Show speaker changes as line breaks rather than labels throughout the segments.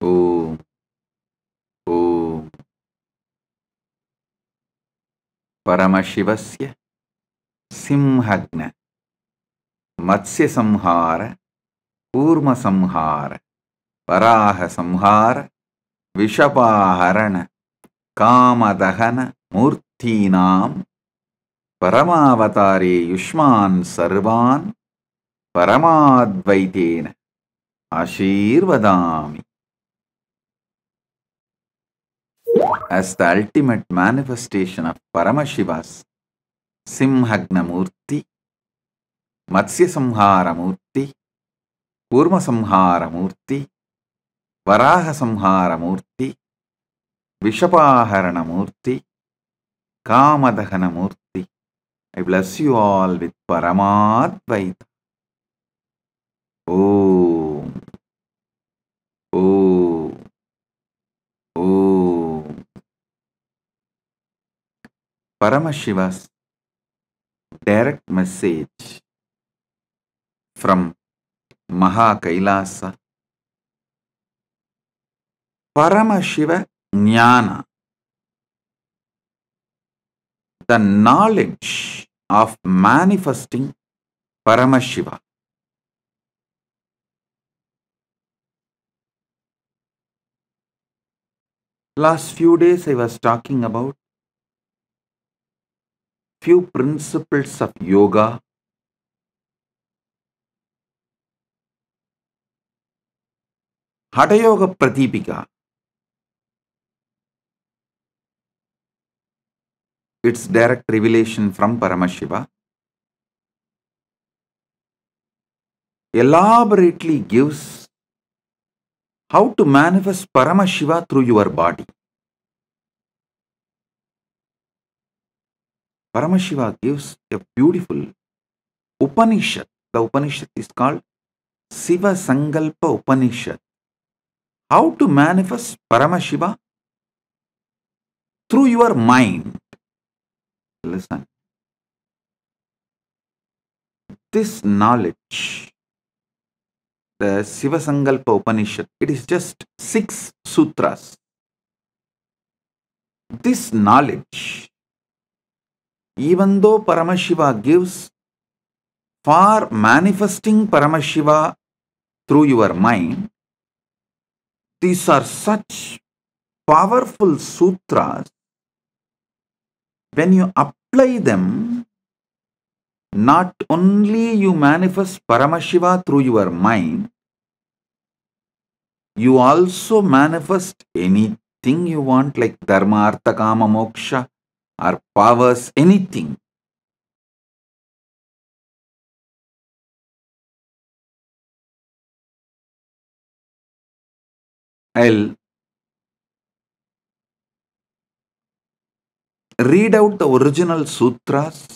Om. Om. Paramashivasya Simhagna Matsya Samhara Kurma Samhara Varaha Samhara Vishapaharana Kamadahana Murtinam Paramavatare Yushman Sarvan Paramadvaitena Ashirvadami. As the ultimate manifestation of Paramashiva's Simhagna Murti, Matsya Samhara Murti, Kurma Samhara Murti, Varaha Samhara Murti, Vishapaharana Murti, Kamadahana Murti, I bless you all with Paramadvaita. Om. Om. Om. Paramashiva's direct message from Mahakailasa. Paramashiva Jnana, the knowledge of manifesting Paramashiva. Last few days I was talking about few principles of yoga. Hatha Yoga Pratipika. It's direct revelation from Paramashiva. Elaborately gives how to manifest Paramashiva through your body. Paramashiva gives a beautiful Upanishad. The Upanishad is called Shiva Sankalpa Upanishad. How to manifest Paramashiva through your mind. Listen. This knowledge, the Shiva Sankalpa Upanishad, it is just 6 sutras. This knowledge, even though Paramashiva gives for manifesting Paramashiva through your mind, these are such powerful sutras. When you apply them, not only you manifest Paramashiva through your mind, you also manifest anything you want, like Dharma, Artha, Kama, Moksha, or powers, anything. I'll read out the original sutras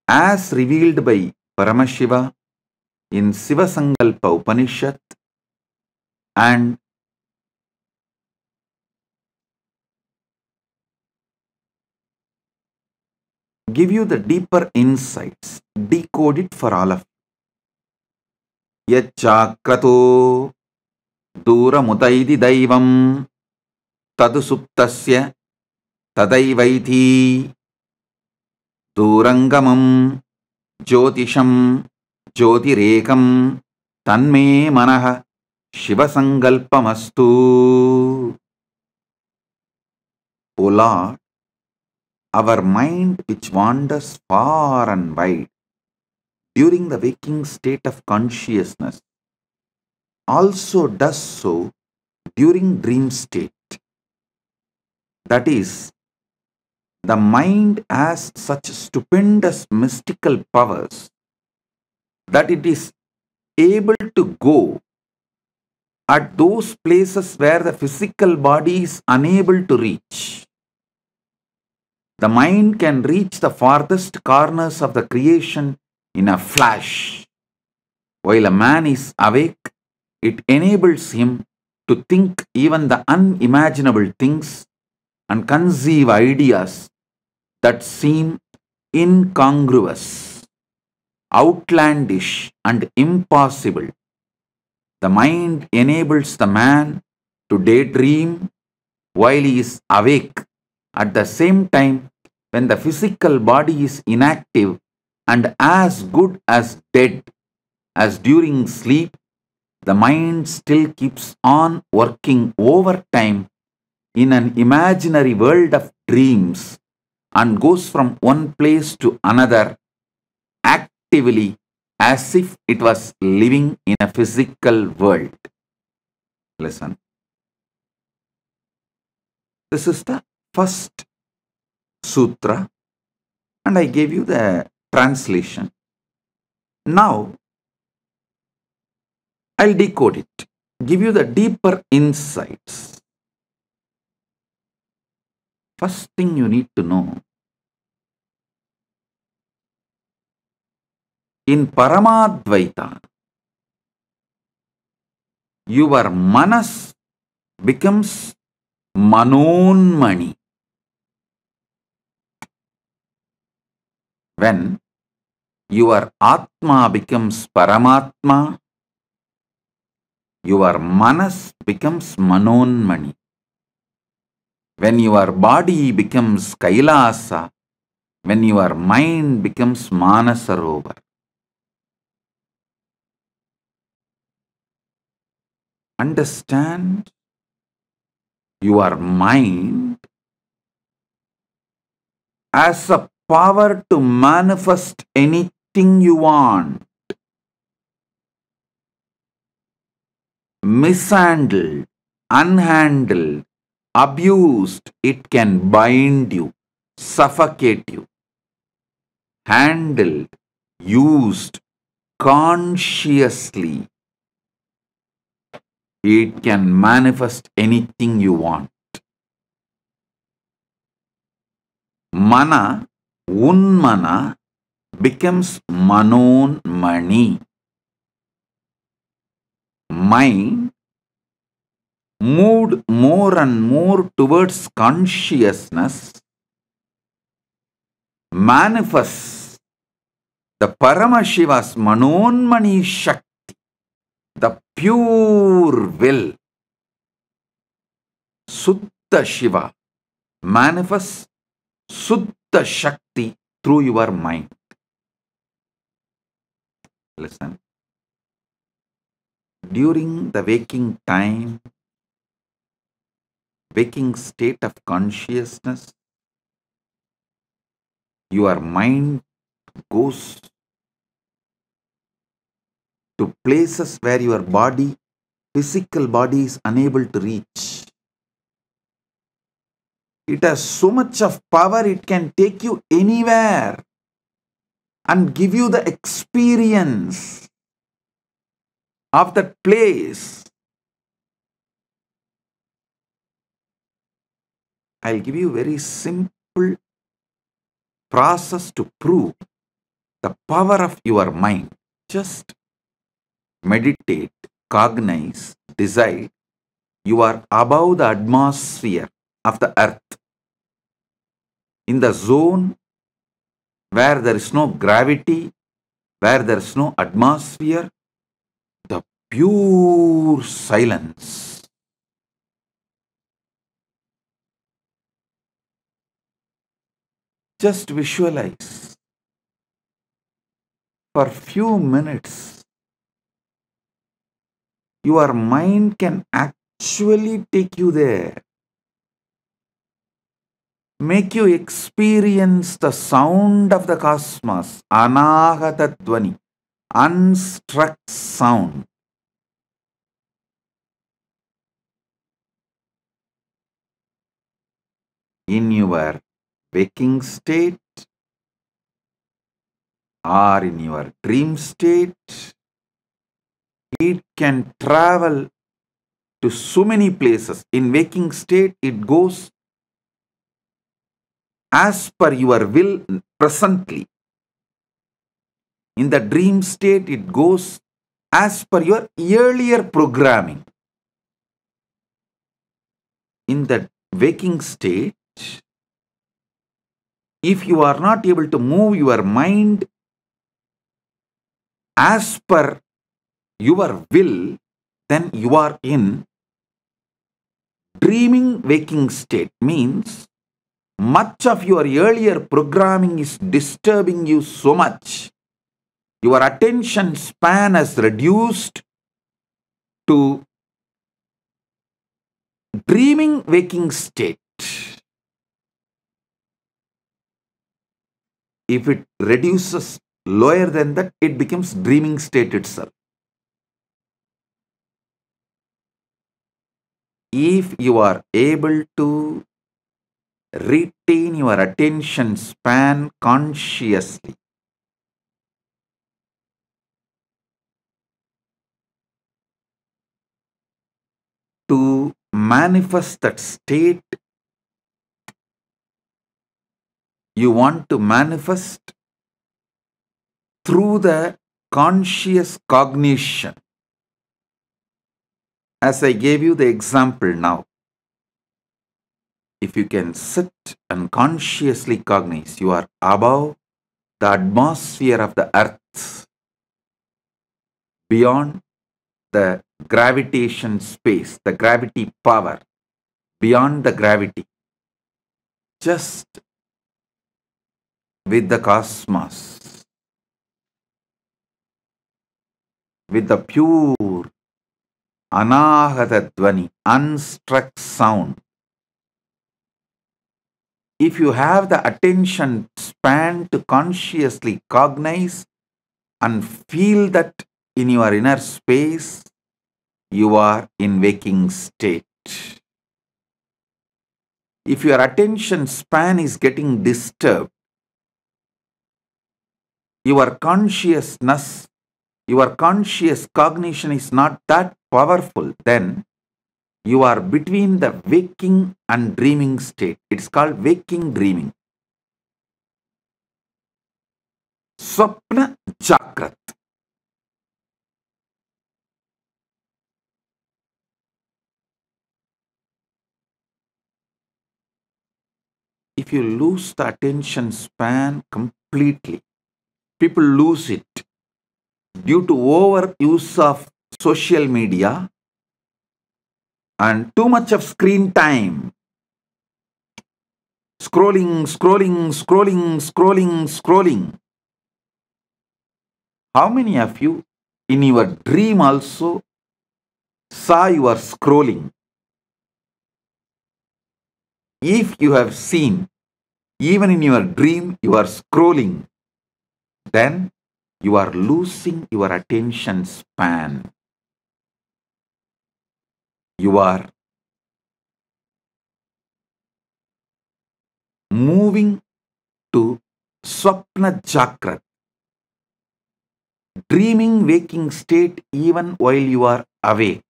as revealed by Paramashiva in Shiva Sankalpa Upanishad, and give you the deeper insights, decode it for all of you. Yachakrato Duramutaidi Daivam Tadu Suptasya Tadaivaiti Durangamam Jyotisham Jyotirekam Tanme Manaha Shiva Sankalpamastu. O Lord, our mind which wanders far and wide during the waking state of consciousness also does so during dream state. That is, the mind has such stupendous mystical powers that it is able to go at those places where the physical body is unable to reach. The mind can reach the farthest corners of the creation in a flash. While a man is awake, it enables him to think even the unimaginable things and conceive ideas that seem incongruous, outlandish, and impossible. The mind enables the man to daydream while he is awake. At the same time, when the physical body is inactive and as good as dead as during sleep, the mind still keeps on working overtime in an imaginary world of dreams and goes from one place to another actively as if it was living in a physical world. Listen. This is the first sutra, and I gave you the translation. Now, I'll decode it, give you the deeper insights. First thing you need to know, in Paramadvaita, your manas becomes manonmani. When your Atma becomes Paramatma, your manas becomes manonmani. When your body becomes Kailasa, when your mind becomes Manasarovar. Understand, your mind has a power to manifest anything you want. Mishandled, unhandled, abused, it can bind you, suffocate you. Handled, used consciously, it can manifest anything you want. Mana, unmana, becomes manonmani. Mind moved more and more towards consciousness manifests the Paramashiva's manonmani Shakti, the pure will. Suddha Shiva manifests Suddha Shakti through your mind. Listen. During the waking time, waking state of consciousness, your mind goes to places where your body, physical body, is unable to reach. It has so much of power, it can take you anywhere and give you the experience of that place. I'll give you a very simple process to prove the power of your mind. Just meditate, cognize, decide. You are above the atmosphere of the earth, in the zone where there is no gravity, where there is no atmosphere, the pure silence. Just visualize for few minutes. Your mind can actually take you there. Make you experience the sound of the cosmos, anahata dvani, unstruck sound. In your waking state or in your dream state, it can travel to so many places. In waking state, it goes as per your will presently. In the dream state, it goes as per your earlier programming. In the waking state, if you are not able to move your mind as per your will, then you are in dreaming waking state. Means much of your earlier programming is disturbing you so much. Your attention span has reduced to dreaming waking state. If it reduces lower than that, it becomes dreaming state itself. If you are able to retain your attention span consciously, to manifest that state, you want to manifest through the conscious cognition. As I gave you the example now, if you can sit and consciously cognize, you are above the atmosphere of the earth, beyond the gravitation space, the gravity power, beyond the gravity, just with the cosmos, with the pure anahata dvani, unstruck sound. If you have the attention span to consciously cognize and feel that in your inner space, you are in waking state. If your attention span is getting disturbed, your consciousness, your conscious cognition is not that powerful, then you are between the waking and dreaming state. It's called waking dreaming. Swapna Jagrat. If you lose the attention span completely, people lose it due to overuse of social media and too much of screen time. Scrolling, scrolling, scrolling, scrolling, scrolling. How many of you in your dream also saw you are scrolling? If you have seen, even in your dream, you are scrolling, then you are losing your attention span. You are moving to Swapna Jagrat, dreaming waking state even while you are awake.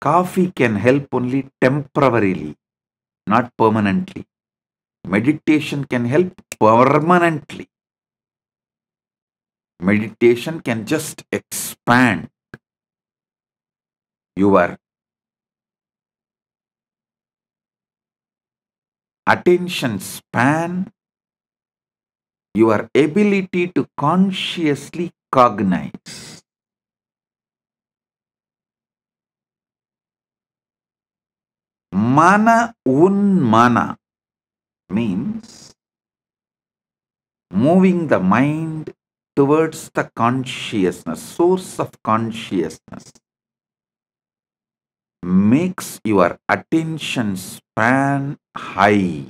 Coffee can help only temporarily, not permanently. Meditation can help permanently. Meditation can just expand your attention span, your ability to consciously cognize. Mana unmana means moving the mind towards the consciousness, source of consciousness, makes your attention span high,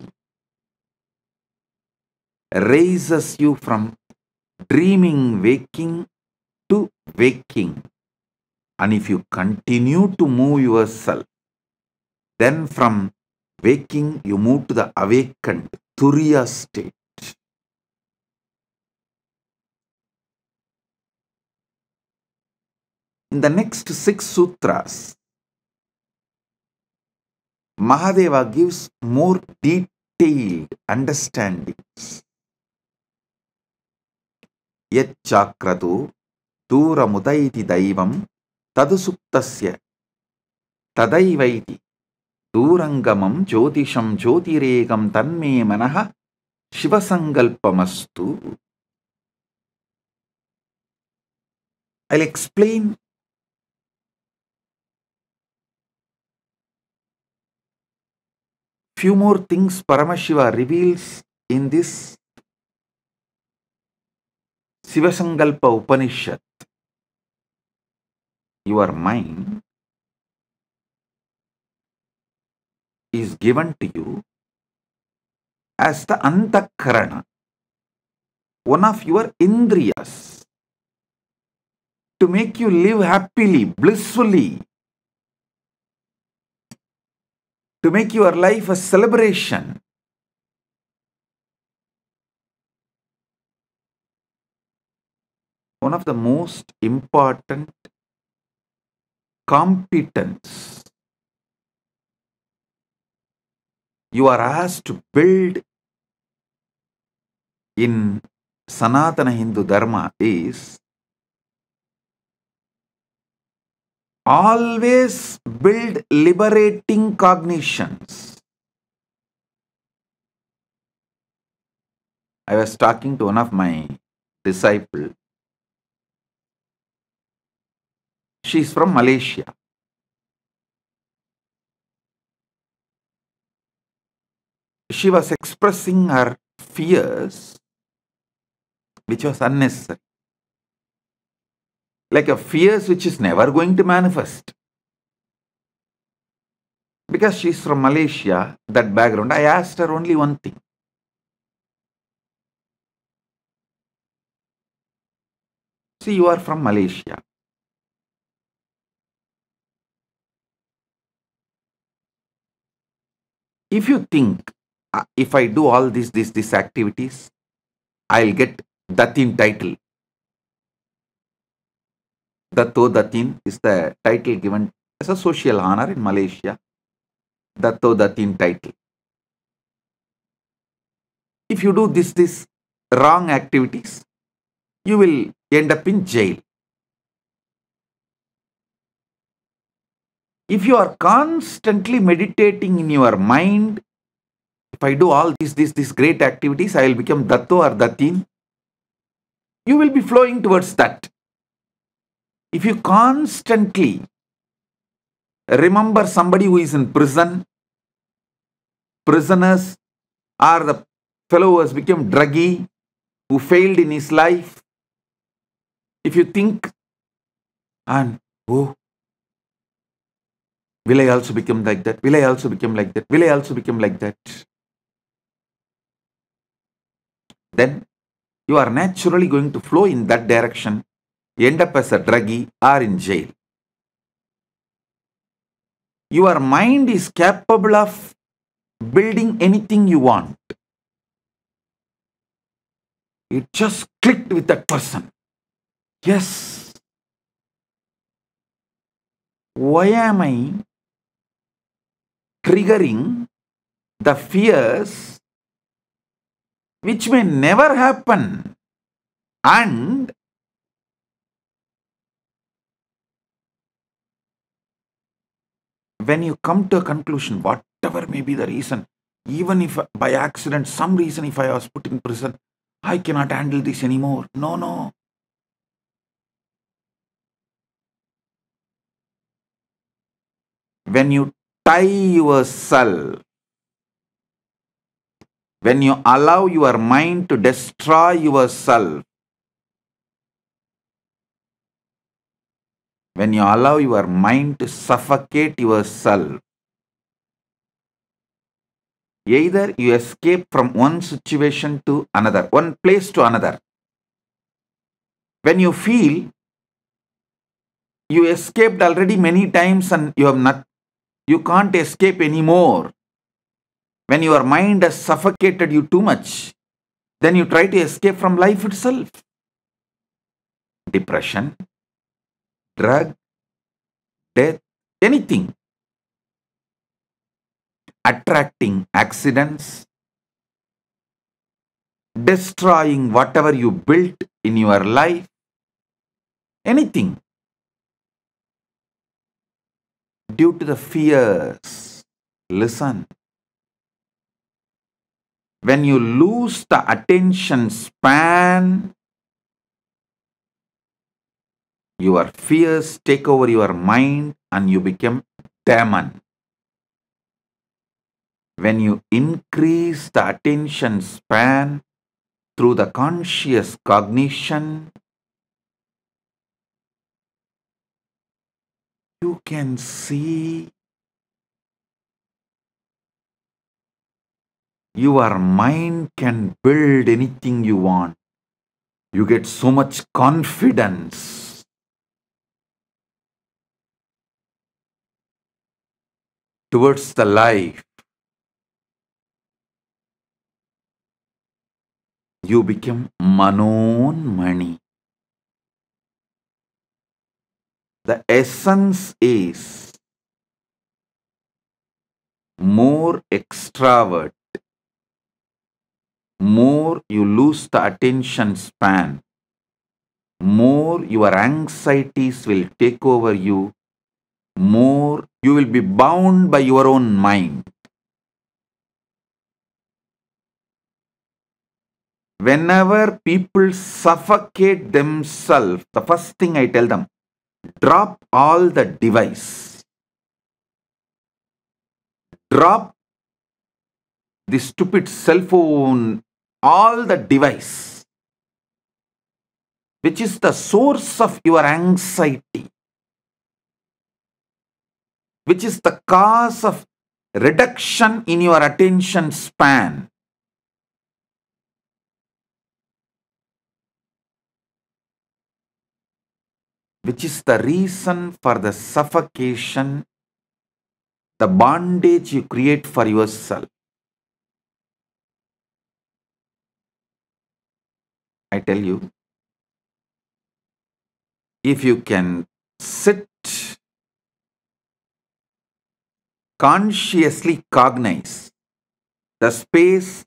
raises you from dreaming waking to waking. And if you continue to move yourself, then from waking you move to the awakened Turiya state. In the next 6 sutras, Mahadeva gives more detailed understandings. Yat chakratu duramutaiti daivam tadusuptasya tadaivaiti durangamam jyotisham jyotiregam tanme manaha Shiva Sankalpa Upanishad. I'll explain few more things Paramashiva reveals in this Shiva Sankalpa Upanishad. Your mind is given to you as the antakarana, one of your indriyas, to make you live happily, blissfully, to make your life a celebration. One of the most important competence you are asked to build in Sanatana Hindu Dharma is always build liberating cognitions. I was talking to one of my disciples. She's from Malaysia. She was expressing her fears, which was unnecessary. Like a fears which is never going to manifest. Because she's from Malaysia, that background, I asked her only one thing. See, you are from Malaysia. If you think, if I do all these activities, I'll get Datin title. Datto Datin is the title given as a social honor in Malaysia. Datto Datin title. If you do this wrong activities, you will end up in jail. If you are constantly meditating in your mind, if I do all these great activities, I will become Datto or Datin. You will be flowing towards that. If you constantly remember somebody who is in prison, prisoners, or the fellow who has become druggie, who failed in his life, if you think, and oh, will I also become like that? Will I also become like that? Will I also become like that? Then you are naturally going to flow in that direction, end up as a druggie or in jail. Your mind is capable of building anything you want. It just clicked with that person. Yes. Why am I triggering the fears which may never happen? And when you come to a conclusion, whatever may be the reason, even if by accident, some reason, if I was put in prison, I cannot handle this anymore. No. When you tie yourself, when you allow your mind to destroy yourself, when you allow your mind to suffocate yourself, either you escape from one situation to another, one place to another. When you feel you escaped already many times and you can't escape anymore. When your mind has suffocated you too much, then you try to escape from life itself. Depression, drug, death, anything. Attracting accidents, destroying whatever you built in your life, anything. Due to the fears. Listen. When you lose the attention span, Your fears take over your mind and you become demon. When you increase the attention span through the conscious cognition, you can see your mind can build anything you want. You get so much confidence. Towards the life. You become Manon Mani. The essence is more extravert, more you lose the attention span, more your anxieties will take over you, more you will be bound by your own mind. Whenever people suffocate themselves, the first thing I tell them, drop all the device. Drop the stupid cell phone, all the device, which is the source of your anxiety, which is the cause of reduction in your attention span. Which is the reason for the suffocation, the bondage you create for yourself. I tell you, if you can sit, consciously cognize the space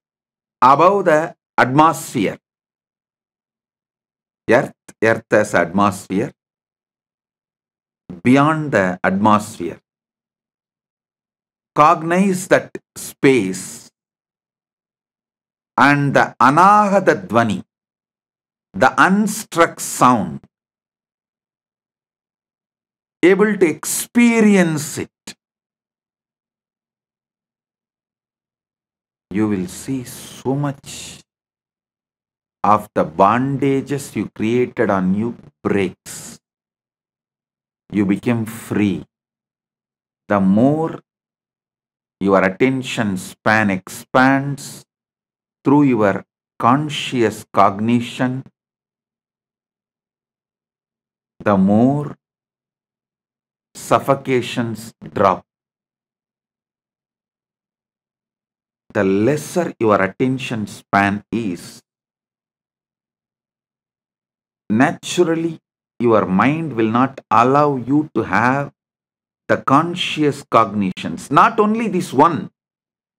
above the atmosphere, earth as atmosphere, beyond the atmosphere, cognize that space and the anahata dvani, the unstruck sound, able to experience it, you will see so much of the bondages you created on you breaks. You become free. The more your attention span expands through your conscious cognition, the more suffocations drop. The lesser your attention span is, naturally your mind will not allow you to have the conscious cognitions. Not only this one,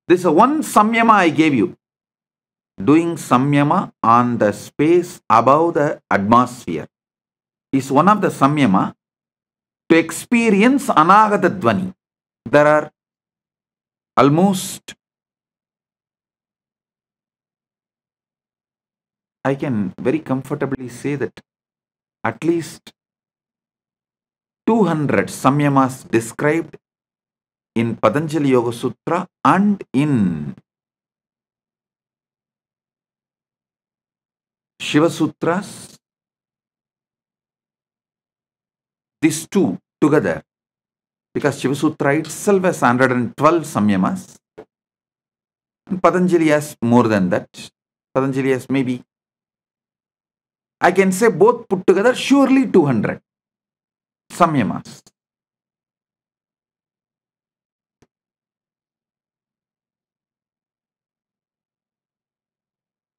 this is one samyama I gave you. Doing samyama on the space above the atmosphere is one of the samyama to experience anagata dvani. There are almost, I can very comfortably say that at least 200 samyamas described in Patanjali Yoga Sutra and in Shiva Sutras. These two together, because Shiva Sutra itself has 112 samyamas, and Patanjali has more than that. Patanjali has maybe, I can say both put together, surely 200 samyamas.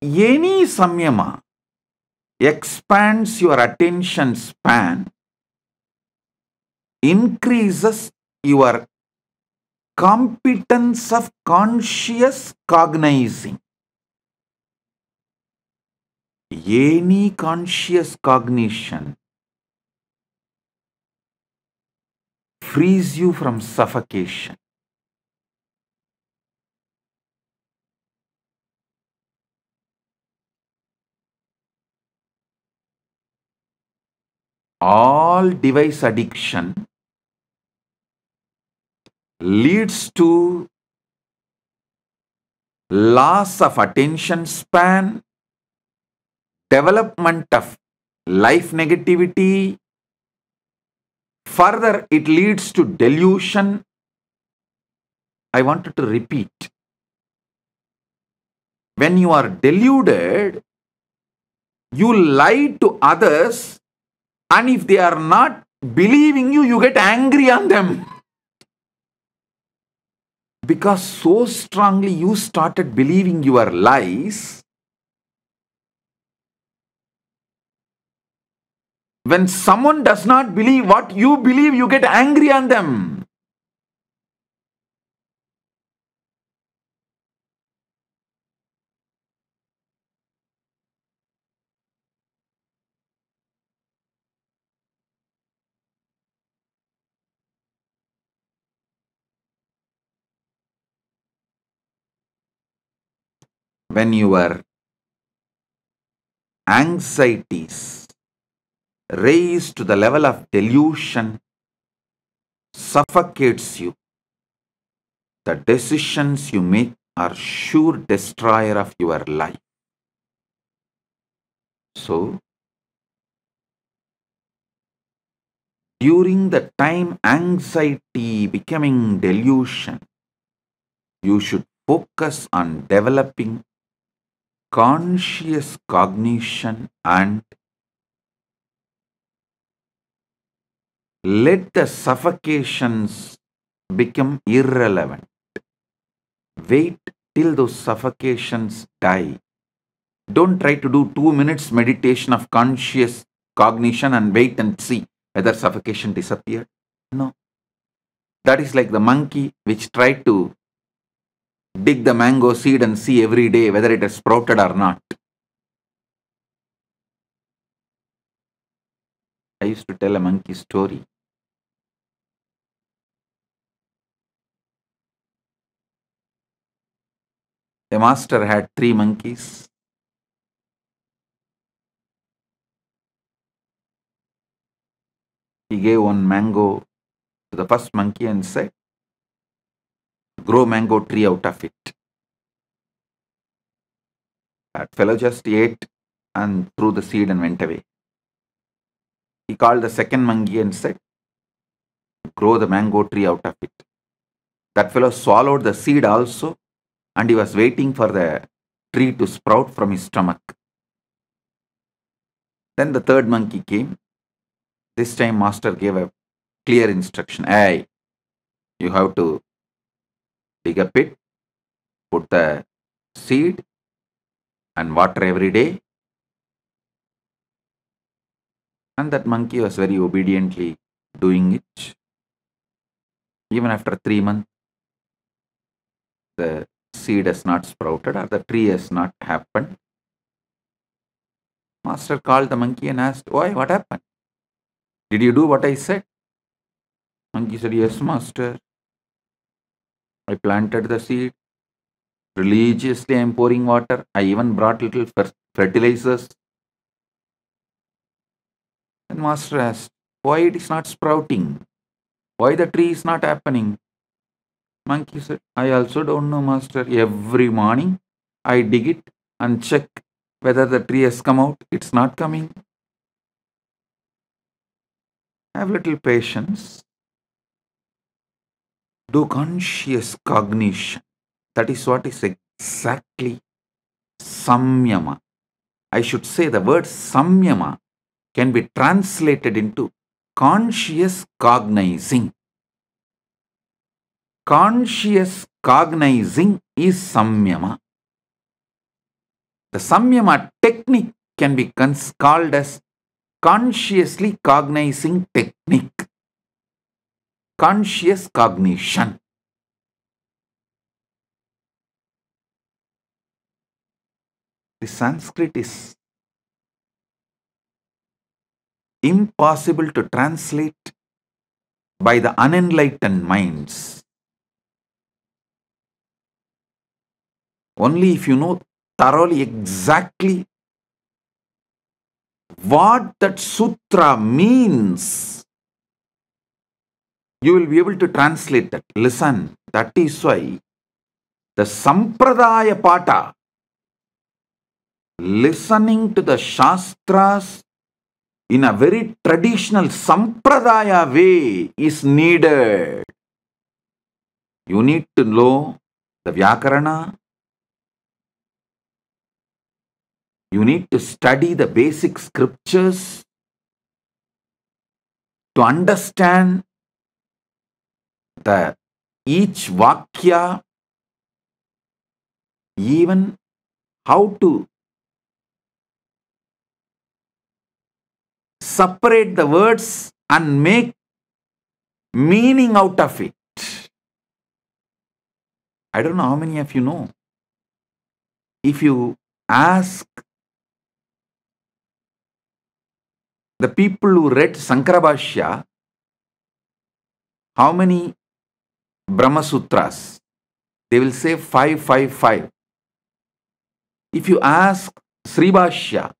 Any samyama expands your attention span, increases your competence of conscious cognizing. Any conscious cognition frees you from suffocation. all device addiction leads to loss of attention span, development of life negativity. Further, it leads to delusion. I wanted to repeat. When you are deluded, you lie to others, and if they are not believing you, you get angry on them. Because so strongly you started believing your lies, when someone does not believe what you believe, you get angry on them. When your anxieties raise to the level of delusion, suffocates you, the decisions you make are sure destroyer of your life. So, during the time anxiety becoming delusion, you should focus on developing conscious cognition and let the suffocations become irrelevant. Wait till those suffocations die. Don't try to do 2 minutes meditation of conscious cognition and wait and see whether suffocation disappeared. No. That is like the monkey which tried to dig the mango seed and see every day whether it has sprouted or not. I used to tell a monkey story. A master had 3 monkeys. He gave one mango to the first monkey and said, grow mango tree out of it. That fellow just ate and threw the seed and went away. He called the second monkey and said, grow the mango tree out of it. That fellow swallowed the seed also, and he was waiting for the tree to sprout from his stomach. Then the third monkey came. This time master gave a clear instruction. Hey, you have to dig a pit, put the seed and water every day. And that monkey was very obediently doing it. Even after 3 months, the seed has not sprouted or the tree has not happened. Master called the monkey and asked, why, what happened? Did you do what I said? Monkey said, yes, master. I planted the seed. Religiously, I am pouring water. I even brought little fertilizers. And master asked, why it is not sprouting? Why the tree is not happening? Monkey said, I also don't know, master. Every morning, I dig it and check whether the tree has come out. It's not coming. Have little patience. Do conscious cognition. That is what is exactly samyama. I should say the word samyama can be translated into conscious cognizing. Conscious cognizing is samyama. The samyama technique can be called as consciously cognizing technique. Conscious cognition. The Sanskrit is impossible to translate by the unenlightened minds. Only if you know thoroughly exactly what that sutra means, you will be able to translate that. Listen, that is why the Sampradaya Pata, listening to the Shastras in a very traditional Sampradaya way is needed. You need to know the Vyakarana. You need to study the basic scriptures to understand the each Vakya, even how to separate the words and make meaning out of it. I don't know how many of you know. If you ask the people who read Sankarabhashya, how many Brahma Sutras? They will say 555. If you ask Sribhashya,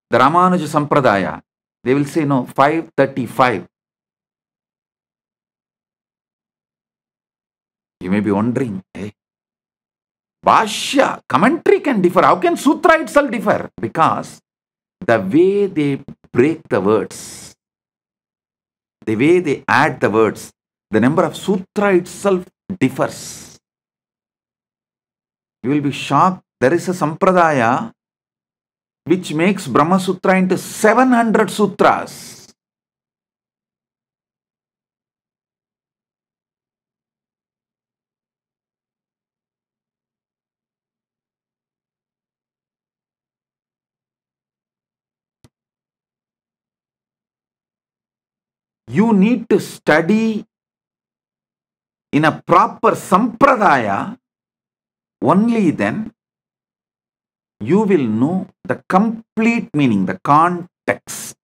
the Ramanuja Sampradaya, they will say no, 535. You may be wondering, Bhashya, commentary can differ. How can Sutra itself differ? Because the way they break the words, the way they add the words, the number of Sutra itself differs. You will be shocked. There is a Sampradaya which makes Brahma Sutra into 700 Sutras. You need to study in a proper Sampradaya. Only then you will know the complete meaning, the context,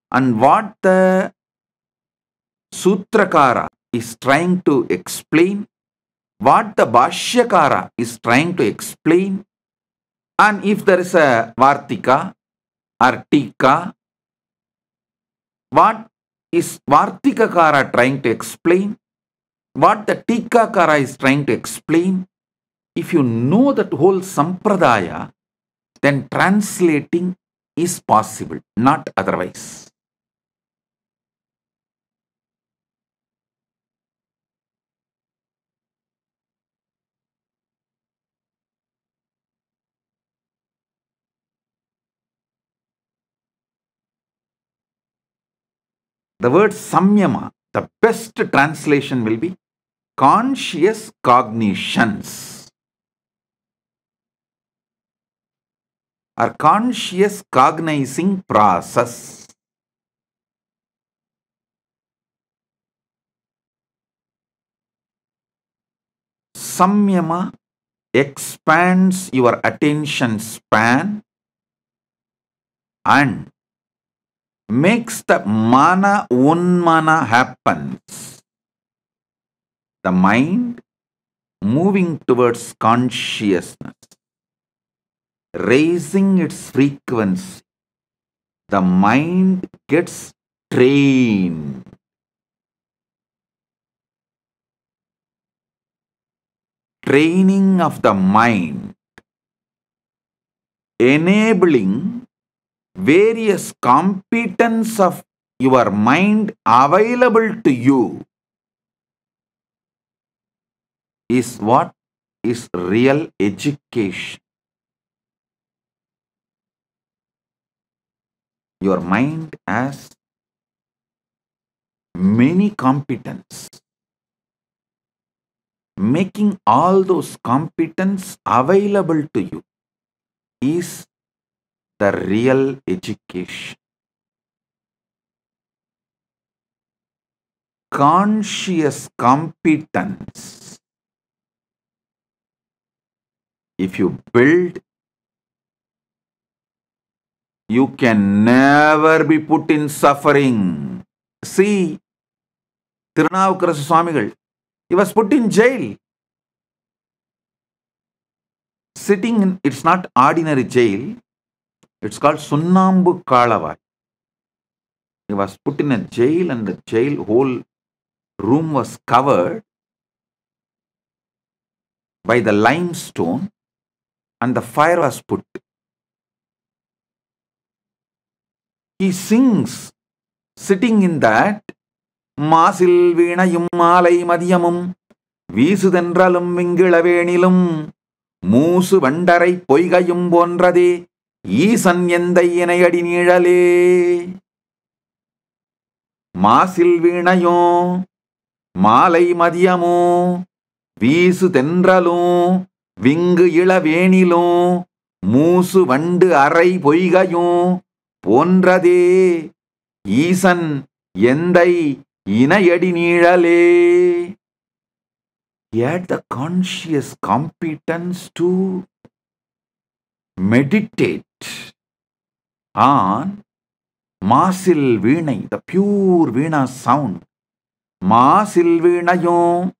and what the Sutrakara is trying to explain, what the Bhashyakara is trying to explain, and if there is a Vartika or Tika, what is Vartikakara trying to explain, what the Tikakara is trying to explain. If you know that whole Sampradaya, then translating is possible, not otherwise. The word samyama, the best translation will be conscious cognitions or conscious cognizing process. Samyama expands your attention span and makes the mana unmana happens. The mind moving towards consciousness, raising its frequency. The mind gets trained. Training of the mind, enabling various competence of your mind available to you is what is real education. Your mind has many competence. Making all those competence available to you is the real education. Conscious competence. If you build, you can never be put in suffering. See, Tirunavukarasa Swamigal, he was put in jail. Sitting in, it's not ordinary jail. It's called Sunnambu Kalavai. He was put in a jail and the jail whole room was covered by the limestone and the fire was put. He sings sitting in that Masil Vinayum Malai Madhyamum Visudhendralum Vingilavenilum Moosu Vandarai Poigayum Bondrade Eesan Endai Enayadi Nizhale Masil Vinayum Malai Madhyamum Visudhendralum Vingilavenilum Moosu Vandarai Poigayum Bondrade Eesan Endai Enayadi Nizhale. He had the conscious competence to meditate on Masil Veenai, the pure Veena sound. Masil Veenayo,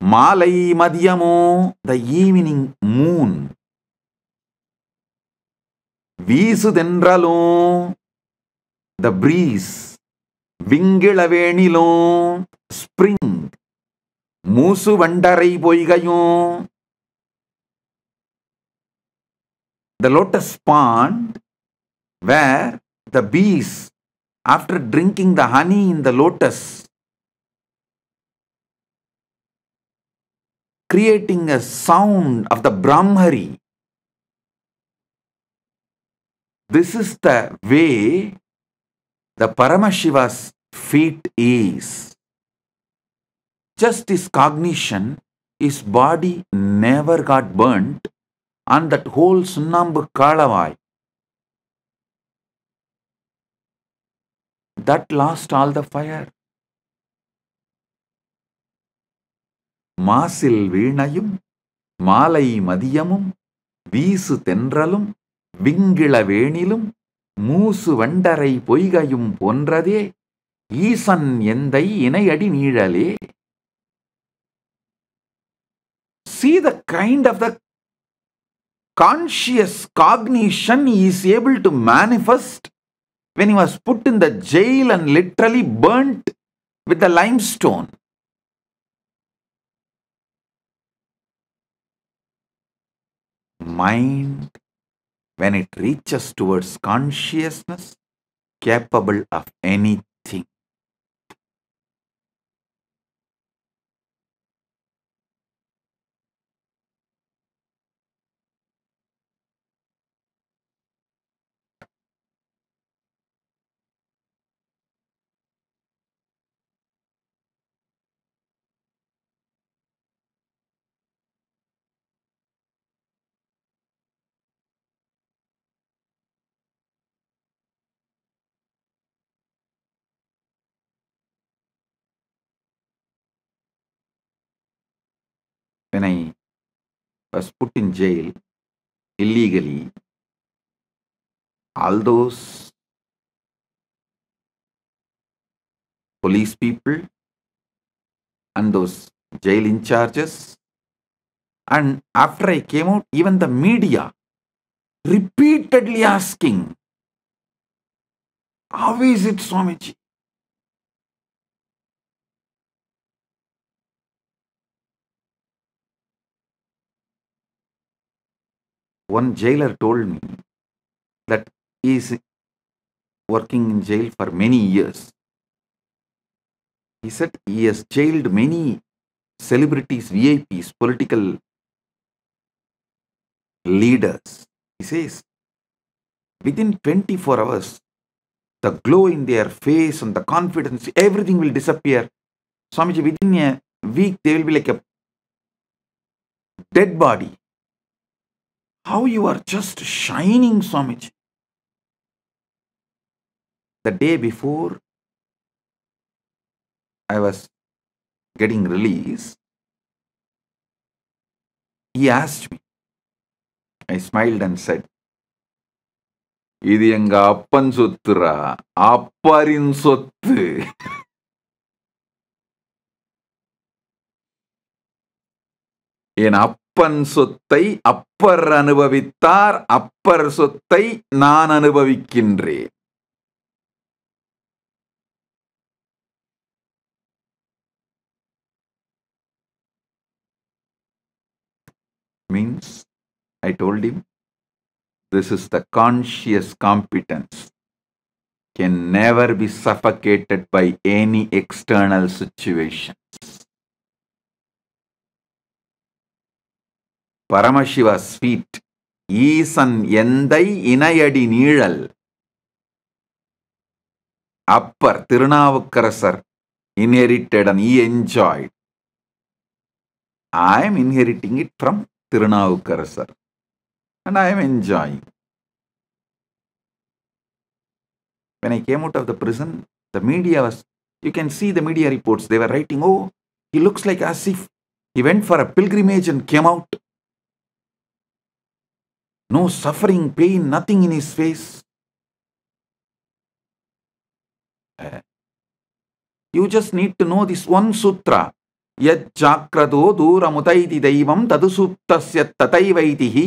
Malai Madhyamo, the evening moon. Visudhendralo, the breeze. Vingilavenilo, spring. Moosu Vandarai Poigayum, the lotus pond where the bees, after drinking the honey in the lotus, creating a sound of the Brahmari. This is the way the Paramashiva's feet is. Just his cognition, his body never got burnt, and that whole Sunnambu Kalavai, that lost all the fire. Masil Veenayum, Malai Madhyamum, Visudhendralum, Vingilavenilum, Moosu Vandarai Poigayum Pondrade, Eesan Endai Enayadi Nizhale. See the kind of the conscious cognition he is able to manifest when he was put in the jail and literally burnt with the limestone. Mind, when it reaches towards consciousness, capable of anything. When I was put in jail illegally, all those police people and those jail in charges, and after I came out, even the media repeatedly asking, how is it, Swamiji? One jailer told me that he is working in jail for many years. He said he has jailed many celebrities, VIPs, political leaders. He says, within 24 hours, the glow in their face and the confidence, everything will disappear. Swamiji, within a week, they will be like a dead body. How you are just shining, Swamiji. The day before I was getting released, he asked me. I smiled and said, இது எங்க அப்பன் சொத்துரா, அப்பரின் சொத்து. என் அப்பன் சொத்தை அப்பர் அனுபவித்தார், அப்பர் சொத்தை நான் அனுபவிக்கின்றேன். Means, I told him, this is the conscious competence. Can never be suffocated by any external situations. Paramashiva's feet, ஈசன் எந்தை இணையடி நீழல். Upper Thirunavukkarasar inherited and he enjoyed. I am inheriting it from Thirunavukkarasar and I am enjoying. When I came out of the prison, the media was, you can see the media reports, they were writing, oh, he looks like as if he went for a pilgrimage and came out. No suffering, pain, nothing in his face. You just need to know this one sutra. Yad chakrado duramutaiti daivam tadusuptasya tataivaitihi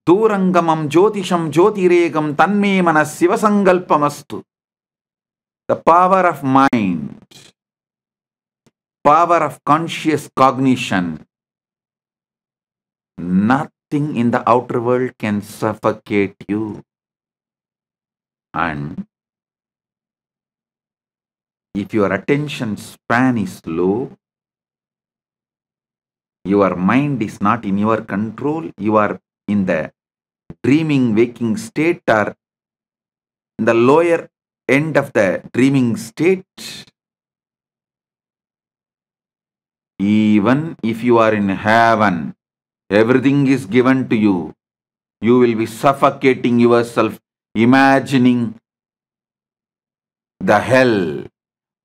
durangamam jyotisham jyotiregam tanme manas Shiva Sankalpa Upanishad. The power of mind, power of conscious cognition, nothing in the outer world can suffocate you. And if your attention span is low, your mind is not in your control, you are in the dreaming waking state or in the lower end of the dreaming state, even if you are in heaven, everything is given to you, you will be suffocating yourself, imagining the hell.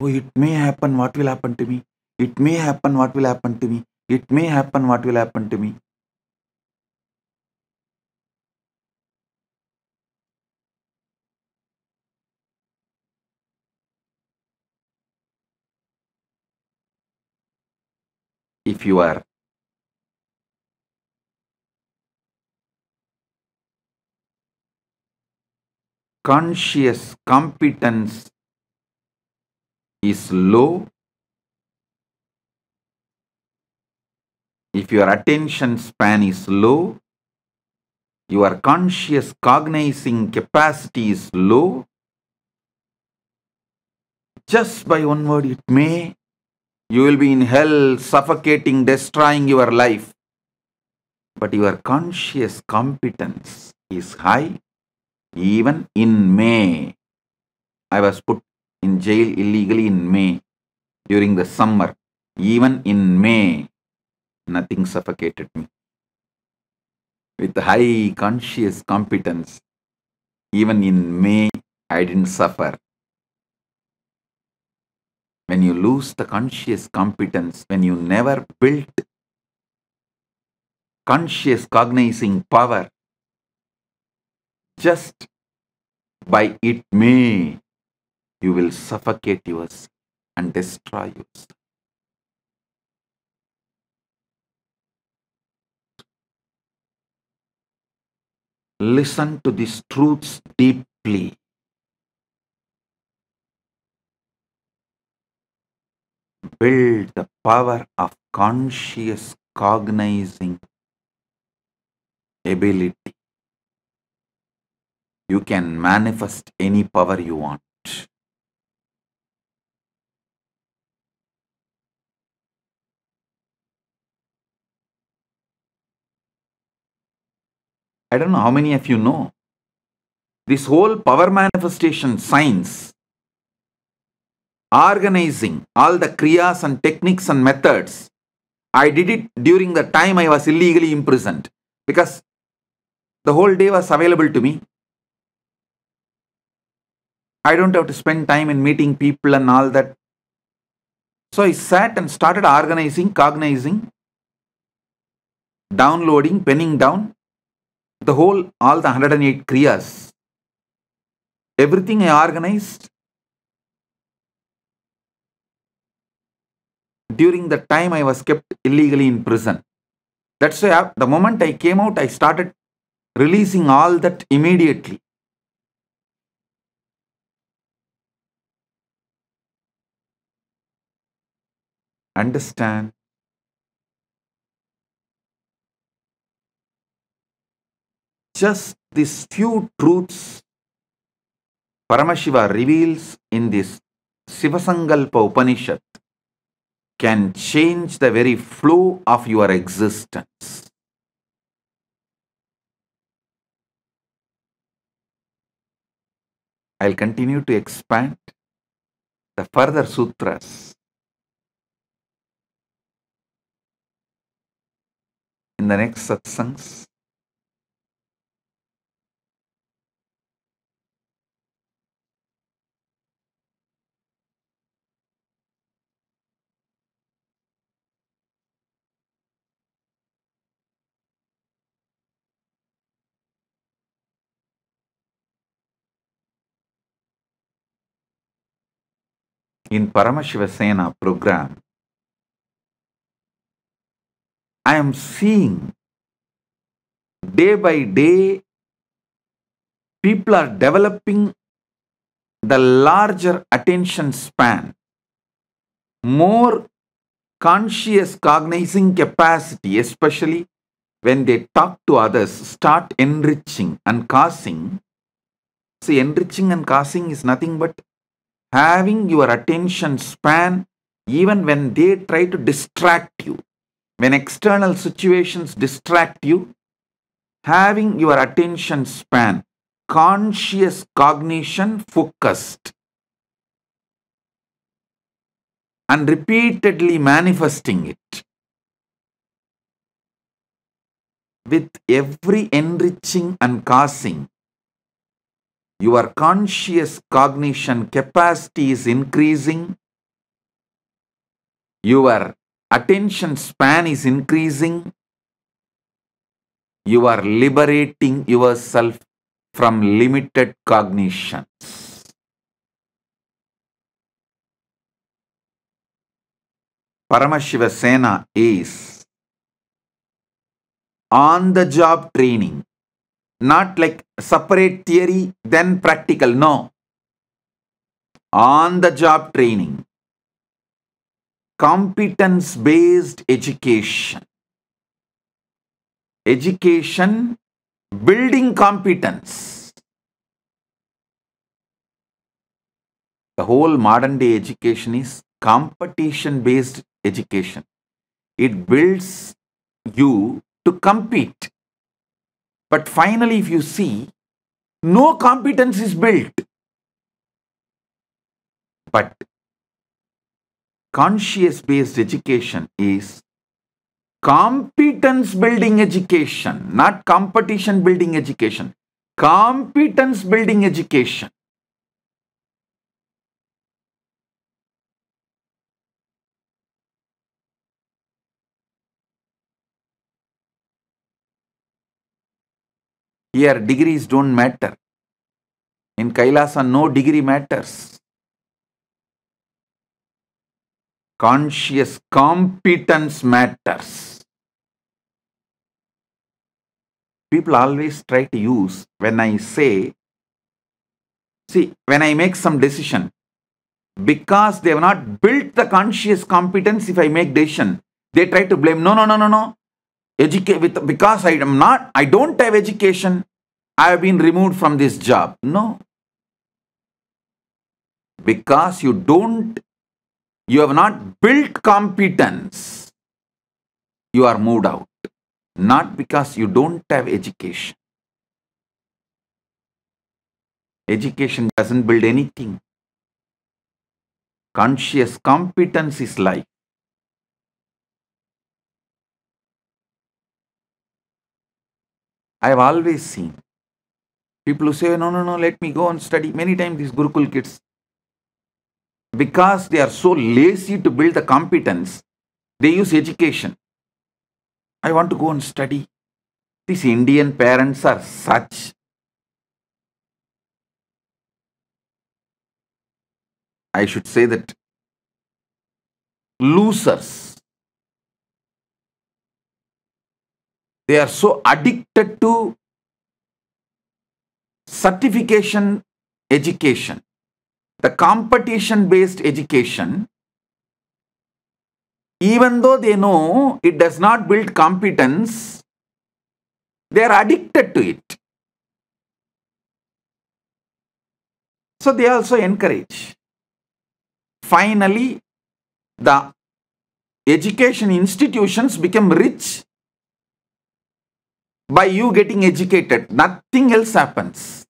Oh, it may happen, what will happen to me? It may happen, what will happen to me? It may happen, what will happen to me? If you are conscious competence is low, if your attention span is low, your conscious cognizing capacity is low, just by one word, it may, you will be in hell, suffocating, destroying your life. But your conscious competence is high. Even in May, I was put in jail illegally in May during the summer. Even in May, nothing suffocated me. With high conscious competence, even in May, I didn't suffer. When you lose the conscious competence, when you never built conscious cognizing power, just by it may, you will suffocate yourself and destroy yourself. Listen to these truths deeply. Build the power of conscious cognizing ability. You can manifest any power you want. I don't know how many of you know. This whole power manifestation science, organizing all the kriyas and techniques and methods, I did it during the time I was illegally imprisoned because the whole day was available to me. I don't have to spend time in meeting people and all that. So I sat and started organizing, cognizing, downloading, penning down all the 108 kriyas. Everything I organized. during the time I was kept illegally in prison. That's why the moment I came out, I started releasing all that immediately. Understand? Just these few truths Paramashiva reveals in this Shiva Sankalpa Upanishad can change the very flow of your existence. I'll continue to expand the further sutras in the next satsangs. In Paramashiva Sena program, I am seeing day by day people are developing the larger attention span, more conscious cognizing capacity, especially when they talk to others, start enriching and causing. See, enriching and causing is nothing but having your attention span even when they try to distract you. When external situations distract you, having your attention span, conscious cognition focused, and repeatedly manifesting it. With every enriching and causing, your conscious cognition capacity is increasing, your attention span is increasing, you are liberating yourself from limited cognitions. Paramashiva Sena is on-the-job training, not like separate theory, then practical. No. On-the-job training. Competence-based education. Education building competence. The whole modern day education is competition-based education. It builds you to compete. But finally, if you see, no competence is built. But conscious-based education is competence building education, not competition building education. Competence building education. Here, degrees don't matter. In Kailasa, no degree matters. Conscious competence matters. People always try to use, when I say, see, when I make some decision, because they have not built the conscious competence, if I make decision, they try to blame, no. Because I don't have education, I have been removed from this job. No. Because you have not built competence, you are moved out. Not because you don't have education. Education doesn't build anything. Conscious competence is life. I have always seen people who say, no, let me go and study. Many times these Gurukul kids, because they are so lazy to build the competence, they use education. I want to go and study. These Indian parents are such. I should say that losers. They are so addicted to certification education, the competition-based education, even though they know it does not build competence, they are addicted to it. So they also encourage. Finally, the education institutions become rich by you getting educated. Nothing else happens.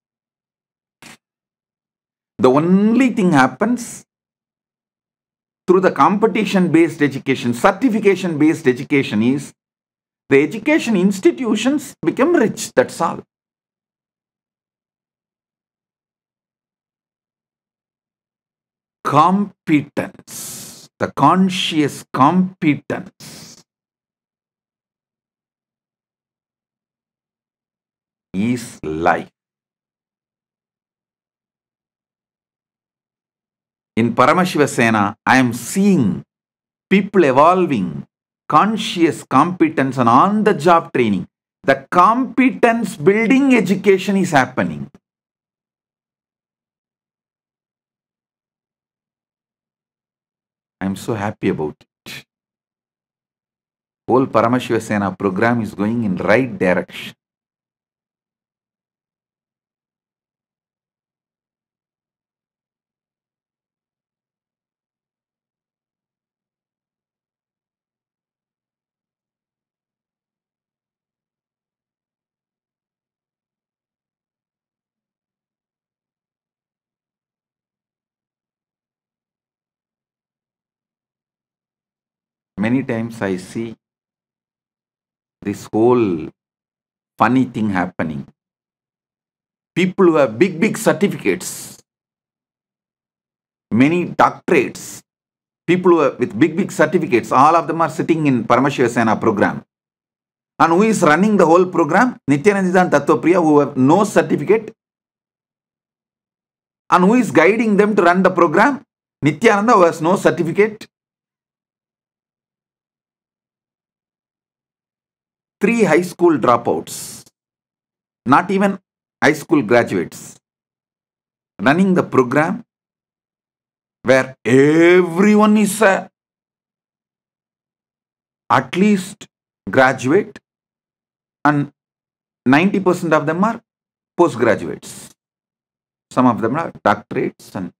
The only thing happens through the competition-based education, certification-based education is the education institutions become rich. That's all. Competence, the conscious competence is life. In Paramashiva Sena, I am seeing people evolving conscious competence and on-the-job training. The competence building education is happening. I am so happy about it. Whole Paramashiva Sena program is going in right direction. Many times I see this whole funny thing happening. People who have big certificates, many doctorates, people who are with big certificates, all of them are sitting in Paramashiva Sena program. And who is running the whole program? Nityananda and Tattvapriya, who have no certificate. And who is guiding them to run the program? Nityananda, who has no certificate. 3 high school dropouts, not even high school graduates, running the program where everyone is at least graduate and 90% of them are postgraduates. Some of them are doctorates, and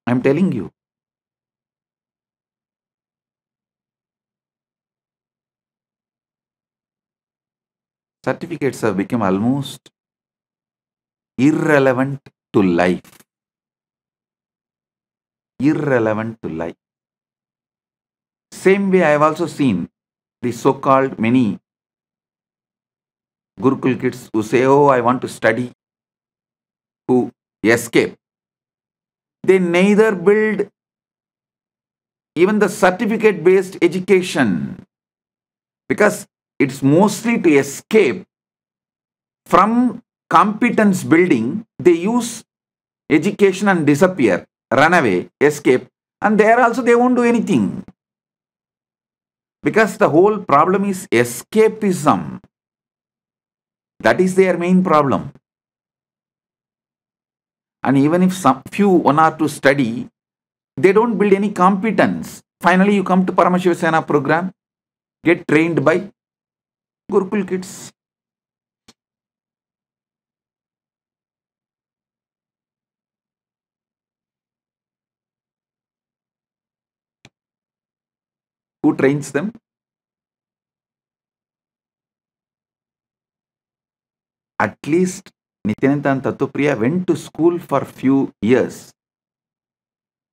I am telling you, certificates have become almost irrelevant to life. Irrelevant to life. Same way I have also seen the so-called many Gurukul kids who say, oh, I want to study, who escape. They neither build even the certificate-based education, because it's mostly to escape from competence building. They use education and disappear, run away, escape, and there also they won't do anything. Because the whole problem is escapism. That is their main problem. And even if some few, 1 or 2 study, they don't build any competence. Finally, you come to Paramashiva Sena program, get trained by Gurukul kids. Who trains them? At least Nityananda and Tattvapriya went to school for few years.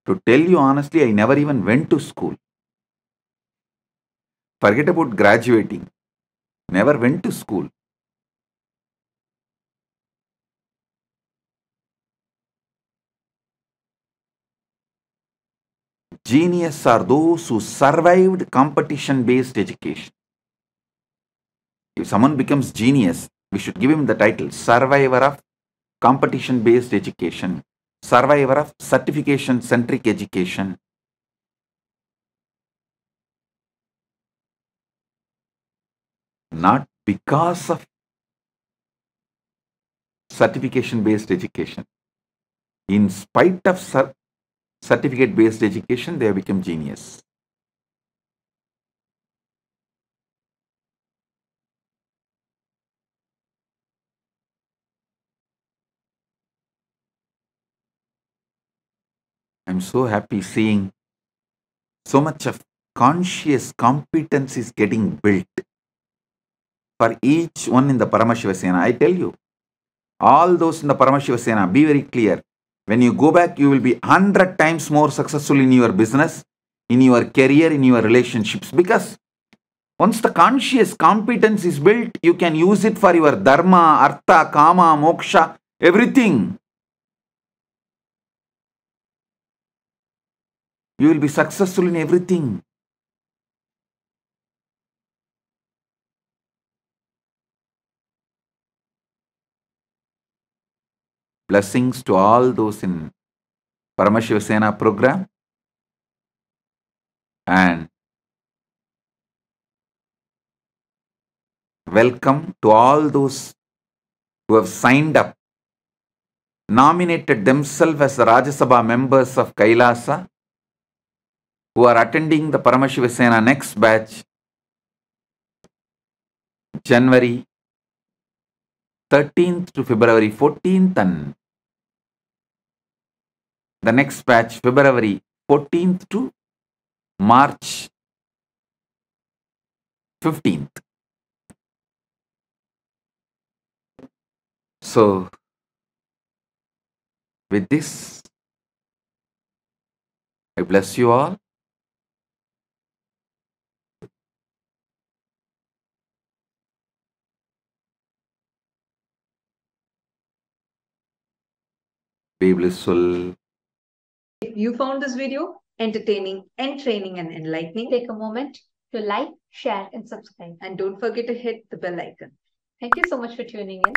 To tell you honestly, I never even went to school. Forget about graduating. Never went to school. Genius are those who survived competition-based education. If someone becomes genius, we should give him the title Survivor of Competition-Based Education. survivor of certification-centric education. Not because of certification-based education. In spite of certificate-based education, they have become genius. I'm so happy seeing so much of conscious competence is getting built for each one in the Paramashiva Sena. I tell you, all those in the Paramashiva Sena, be very clear. When you go back, you will be 100 times more successful in your business, in your career, in your relationships. Because once the conscious competence is built, you can use it for your dharma, artha, kama, moksha, everything. You will be successful in everything. Blessings to all those in Paramashiva Sena program. And welcome to all those who have signed up, nominated themselves as the Rajya Sabha members of Kailasa, who are attending the Paramashiva Sena next batch, January 13th to February 14th, and the next batch, February 14th to March 15th. So, with this, I bless you all. Be blissful.
If you found this video entertaining, entraining, and enlightening, take a moment to like, share, and subscribe. And don't forget to hit the bell icon. Thank you so much for tuning in.